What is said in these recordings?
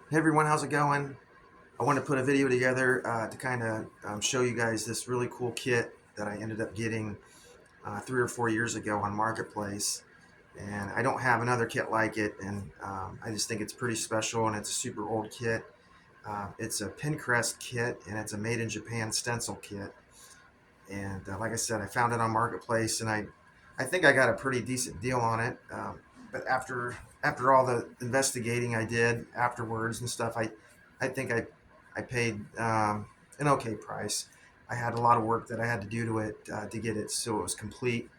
Hey everyone, how's it going? I want to put a video together to kind of show you guys this really cool kit that I ended up getting 3 or 4 years ago on Marketplace. And I don't have another kit like it, and I just think it's pretty special, and it's a super old kit. It's a Penncrest kit, and it's a made in Japan stencil kit. And like I said, I found it on Marketplace, and I think I got a pretty decent deal on it. But after all the investigating I did afterwards and stuff, I think I paid an okay price. I had a lot of work that I had to do to it to get it so it was complete,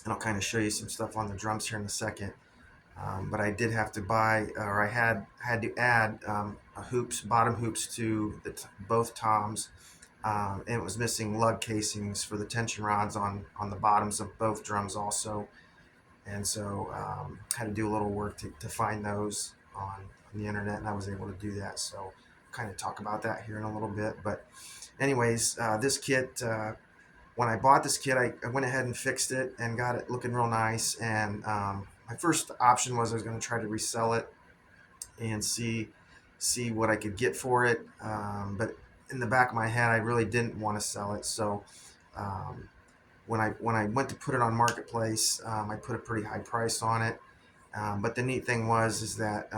and I'll kind of show you some stuff on the drums here in a second. But I did have to buy, or I had to add bottom hoops to both toms, and it was missing lug casings for the tension rods on the bottoms of both drums also, and so had to do a little work to find those on the internet, and I was able to do that. So kind of talk about that here in a little bit. But anyways, this kit. When I bought this kit, I went ahead and fixed it and got it looking real nice. And my first option was I was going to try to resell it and see what I could get for it. But in the back of my head, I really didn't want to sell it. So um, when I went to put it on Marketplace, I put a pretty high price on it. But the neat thing is that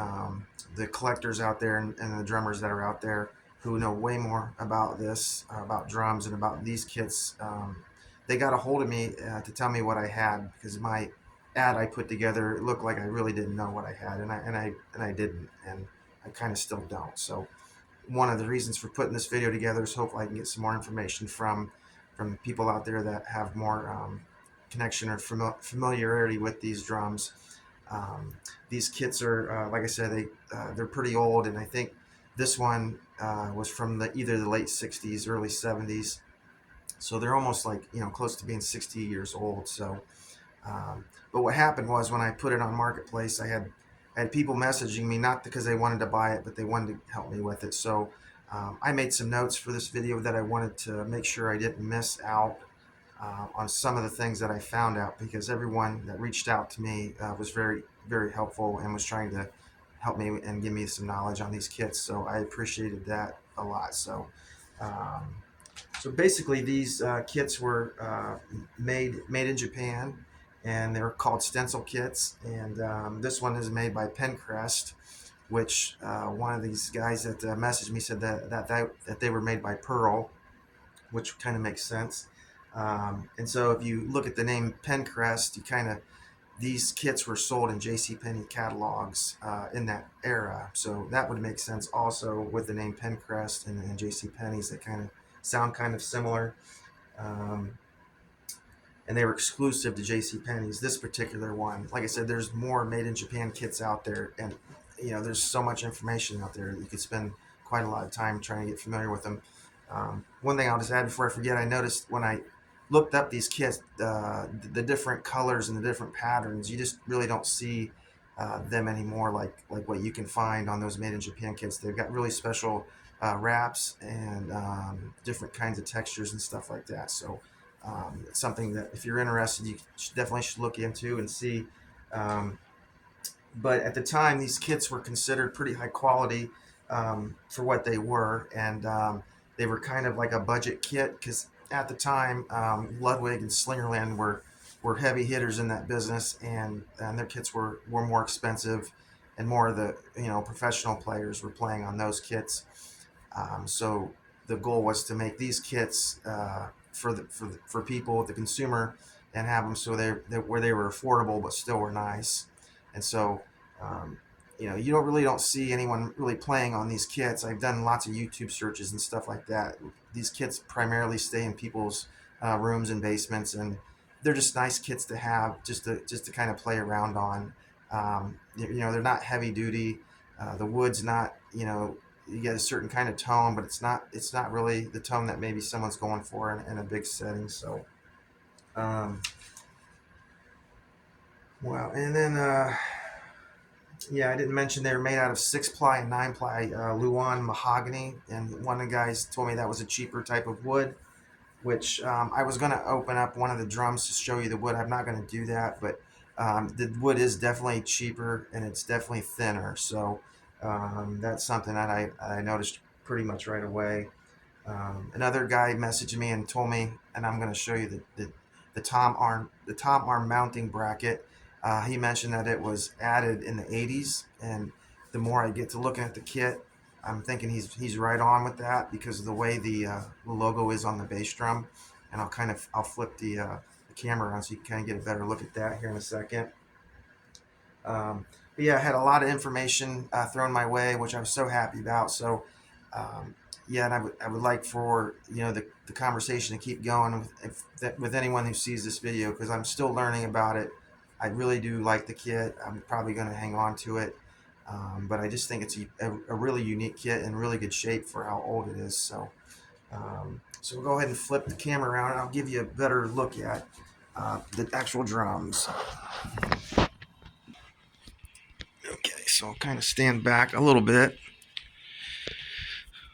the collectors out there and the drummers that are out there who know way more about this, about drums and about these kits, they got a hold of me to tell me what I had, because my ad I put together, it looked like I really didn't know what I had, and I didn't, and I kind of still don't. So one of the reasons for putting this video together is hopefully I can get some more information from people out there that have more connection or familiarity with these drums. These kits are, like I said, they're pretty old, and I think this one was from either the late '60s, early '70s. So they're almost like close to being 60 years old. So, but what happened was when I put it on Marketplace, I had people messaging me, not because they wanted to buy it, but they wanted to help me with it. So I made some notes for this video that I wanted to make sure I didn't miss out on some of the things that I found out, because everyone that reached out to me was very, very helpful and was trying to help me and give me some knowledge on these kits. So I appreciated that a lot. Um, so basically, these kits were made in Japan, and they're called stencil kits. And this one is made by Penncrest, which one of these guys that messaged me said that they were made by Pearl, which kind of makes sense. And so if you look at the name Penncrest, these kits were sold in JCPenney catalogs in that era. So that would make sense also with the name Penncrest and JCPenney's. They kind of sound kind of similar. Um, and they were exclusive to JCPenney's. This particular one, like I said, there's more made in Japan kits out there, and there's so much information out there. You could spend quite a lot of time trying to get familiar with them. One thing I'll just add before I forget, I noticed when I looked up these kits, the different colors and the different patterns, you just really don't see them anymore, like what you can find on those made in Japan kits. They've got really special wraps and different kinds of textures and stuff like that. So it's something that if you're interested, you definitely should look into and see. Um, but at the time, these kits were considered pretty high quality for what they were, and they were kind of like a budget kit, because at the time, Ludwig and Slingerland were heavy hitters in that business, and their kits were more expensive, and more of the professional players were playing on those kits. So the goal was to make these kits for people, the consumer, and have them so where they were affordable but still were nice. And so um, you don't see anyone really playing on these kits. I've done lots of YouTube searches and stuff like that. These kits primarily stay in people's rooms and basements, and they're just nice kits to have, just to kind of play around on. They're not heavy duty. The wood's not, you get a certain kind of tone, but it's not really the tone that maybe someone's going for in a big setting. So um, wow. And then yeah, I didn't mention they were made out of 6-ply and 9-ply Luan mahogany, and one of the guys told me that was a cheaper type of wood, which I was going to open up one of the drums to show you the wood. I'm not going to do that, but the wood is definitely cheaper and it's definitely thinner. So That's something that I noticed pretty much right away. Another guy messaged me and told me, and I'm going to show you the tom arm mounting bracket. He mentioned that it was added in the 80s, and the more I get to looking at the kit, I'm thinking he's right on with that because of the way the logo is on the bass drum. And I'll flip the camera around so you can kind of get a better look at that here in a second. But yeah, I had a lot of information thrown my way, which I was so happy about. So, yeah, and I would like for the conversation to keep going with anyone who sees this video because I'm still learning about it. I really do like the kit. I'm probably going to hang on to it, but I just think it's a really unique kit and really good shape for how old it is. So we'll go ahead and flip the camera around, and I'll give you a better look at the actual drums. Okay, so I'll kind of stand back a little bit.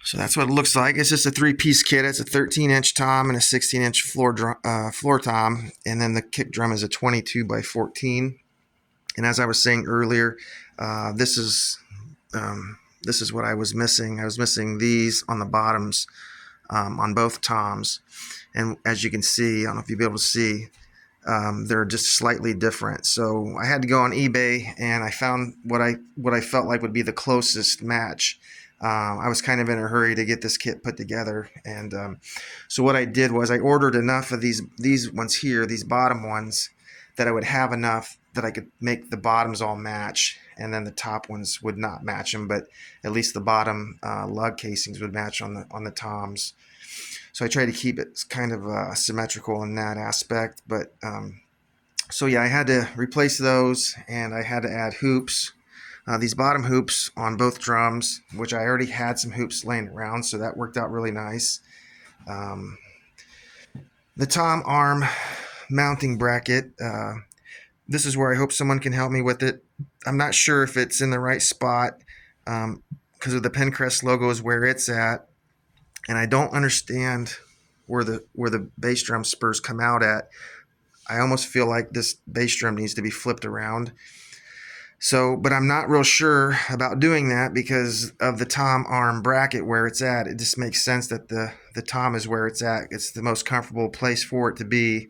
So that's what it looks like. It's just a three-piece kit. It's a 13-inch tom and a 16-inch floor tom, and then the kick drum is a 22 by 14. And as I was saying earlier, this is what I was missing. I was missing these on the bottoms on both toms, and as you can see, I don't know if you'll be able to see, they're just slightly different. So I had to go on eBay and I found what I felt like would be the closest match. I was kind of in a hurry to get this kit put together, and so what I did was I ordered enough of these ones here, these bottom ones, that I would have enough that I could make the bottoms all match, and then the top ones would not match them, but at least the bottom lug casings would match on the toms. So I try to keep it kind of symmetrical in that aspect. But so yeah, I had to replace those, and I had to add hoops. These bottom hoops on both drums, which I already had some hoops laying around, so that worked out really nice. The tom arm mounting bracket, this is where I hope someone can help me with it. I'm not sure if it's in the right spot because of the Penncrest logo is where it's at, and I don't understand where the bass drum spurs come out at. I almost feel like this bass drum needs to be flipped around. So, but I'm not real sure about doing that because of the tom arm bracket where it's at. It just makes sense that the tom is where it's at. It's the most comfortable place for it to be.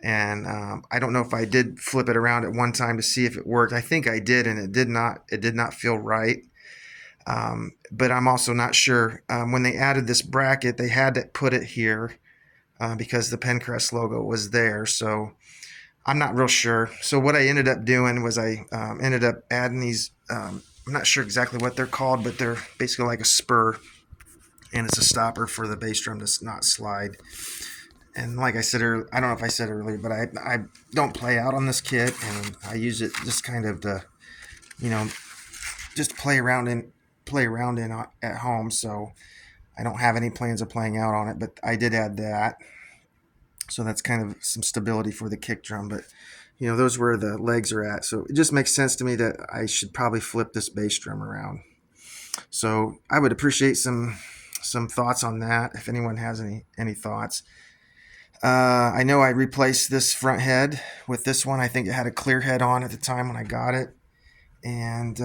And I don't know if I did flip it around at one time to see if it worked. I think I did, and it did not feel right. But I'm also not sure. When they added this bracket, they had to put it here because the Penncrest logo was there. So I'm not real sure. So what I ended up doing was I ended up adding these. I'm not sure exactly what they're called, but they're basically like a spur, and it's a stopper for the bass drum to not slide. And like I said earlier, I don't know if I said earlier, but I don't play out on this kit, and I use it just kind of to, just play around in at home. So I don't have any plans of playing out on it, but I did add that. So that's kind of some stability for the kick drum, but those where the legs are at. So it just makes sense to me that I should probably flip this bass drum around. So I would appreciate some thoughts on that if anyone has any thoughts. I know I replaced this front head with this one. I think it had a clear head on at the time when I got it, and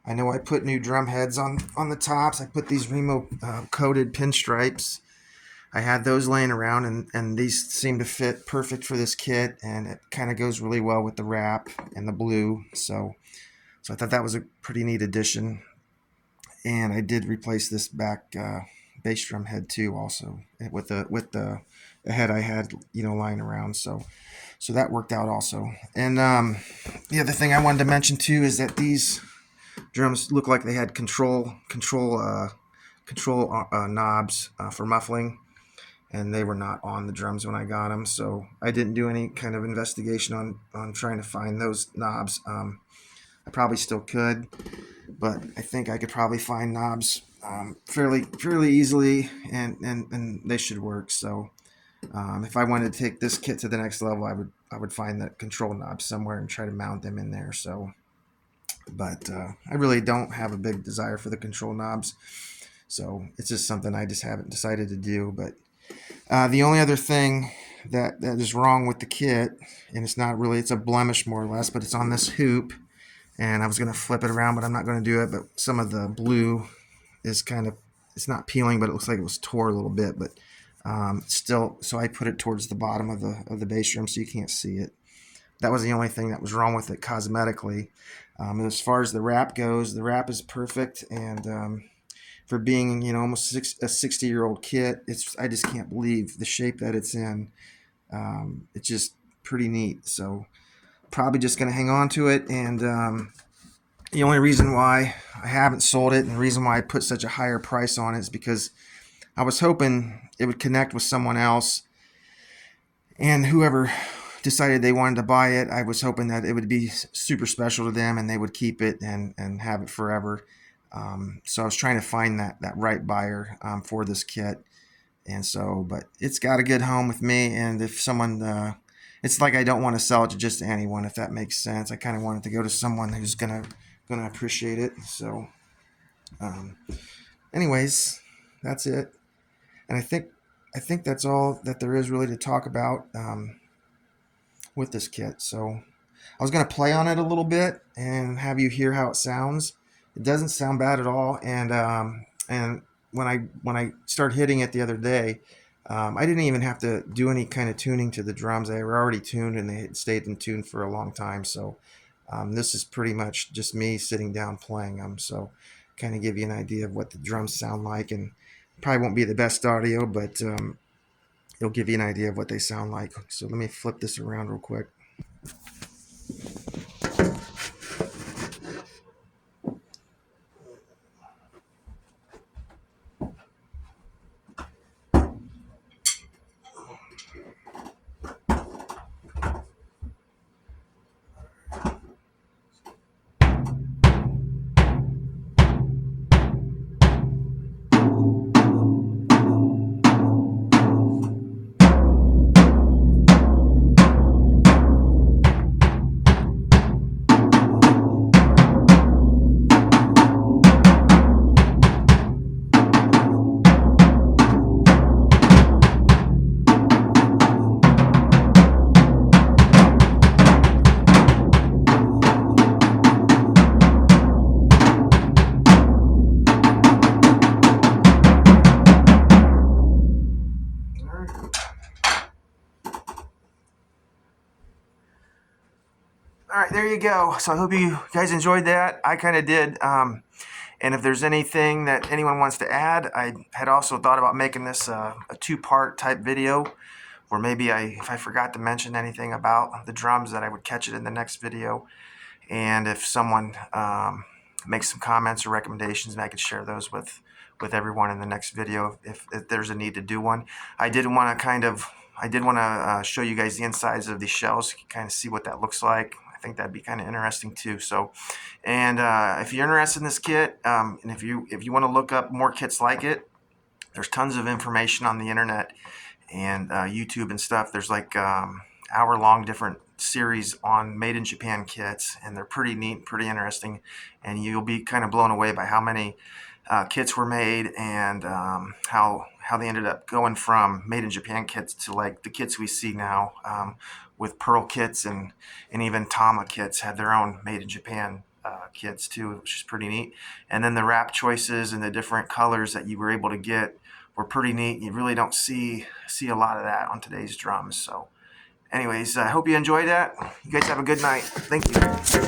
I know I put new drum heads on the tops. I put these Remo coated pinstripes. I had those laying around, and these seem to fit perfect for this kit, and it kind of goes really well with the wrap and the blue. So I thought that was a pretty neat addition. And I did replace this back bass drum head too, also with the head I had lying around. So that worked out also. And the other thing I wanted to mention too is that these drums look like they had control knobs for muffling, and they were not on the drums when I got them. So I didn't do any kind of investigation on trying to find those knobs. I probably still could, but I think I could probably find knobs fairly easily, and they should work. So if I wanted to take this kit to the next level, I would find that control knob somewhere and try to mount them in there. So, but I really don't have a big desire for the control knobs. So it's just something I just haven't decided to do. But the only other thing that is wrong with the kit, and it's a blemish more or less, but it's on this hoop. and I was going to flip it around, but I'm not going to do it. But some of the blue is kind of, it's not peeling, but it looks like it was tore a little bit, but still, so I put it towards the bottom of the base rim so you can't see it. That was the only thing that was wrong with it cosmetically. And as far as the wrap goes, the wrap is perfect, and for being, you know, almost a 60-year-old kit, I just can't believe the shape that it's in. It's just pretty neat. So probably just going to hang on to it, and the only reason why I haven't sold it and the reason why I put such a higher price on it is because I was hoping it would connect with someone else, and whoever decided they wanted to buy it, I was hoping that it would be super special to them and they would keep it and have it forever. So I was trying to find that right buyer for this kit. And so, but it's got a good home with me, and if someone, it's like I don't want to sell it to just anyone, if that makes sense. I kind of want it to go to someone who's gonna appreciate it. So, anyways, that's it, and I think that's all that there is really to talk about with this kit. So, I was gonna play on it a little bit and have you hear how it sounds. It doesn't sound bad at all, and when I started hitting it the other day, I didn't even have to do any kind of tuning to the drums. They were already tuned, and they had stayed in tune for a long time. So this is pretty much just me sitting down playing them. So kind of give you an idea of what the drums sound like, and probably won't be the best audio, but it'll give you an idea of what they sound like. So let me flip this around real quick. All right, there you go. So I hope you guys enjoyed that. I kind of did. And if there's anything that anyone wants to add, I had also thought about making this a two-part type video, where maybe if I forgot to mention anything about the drums, that I would catch it in the next video. And if someone makes some comments or recommendations, and I could share those with everyone in the next video if there's a need to do one. I did want to show you guys the insides of these shells, so you can kind of see what that looks like. I think that'd be kind of interesting too. So, and if you're interested in this kit, and if you want to look up more kits like it, there's tons of information on the internet and YouTube and stuff. There's like hour-long different series on made in Japan kits, and they're pretty neat, pretty interesting, and you'll be kind of blown away by how many kits were made, and how they ended up going from made in Japan kits to like the kits we see now, with Pearl kits, and even Tama kits have their own made in Japan kits too, which is pretty neat. And then the wrap choices and the different colors that you were able to get were pretty neat. You really don't see a lot of that on today's drums. So anyways, I hope you enjoyed that. You guys have a good night. Thank you.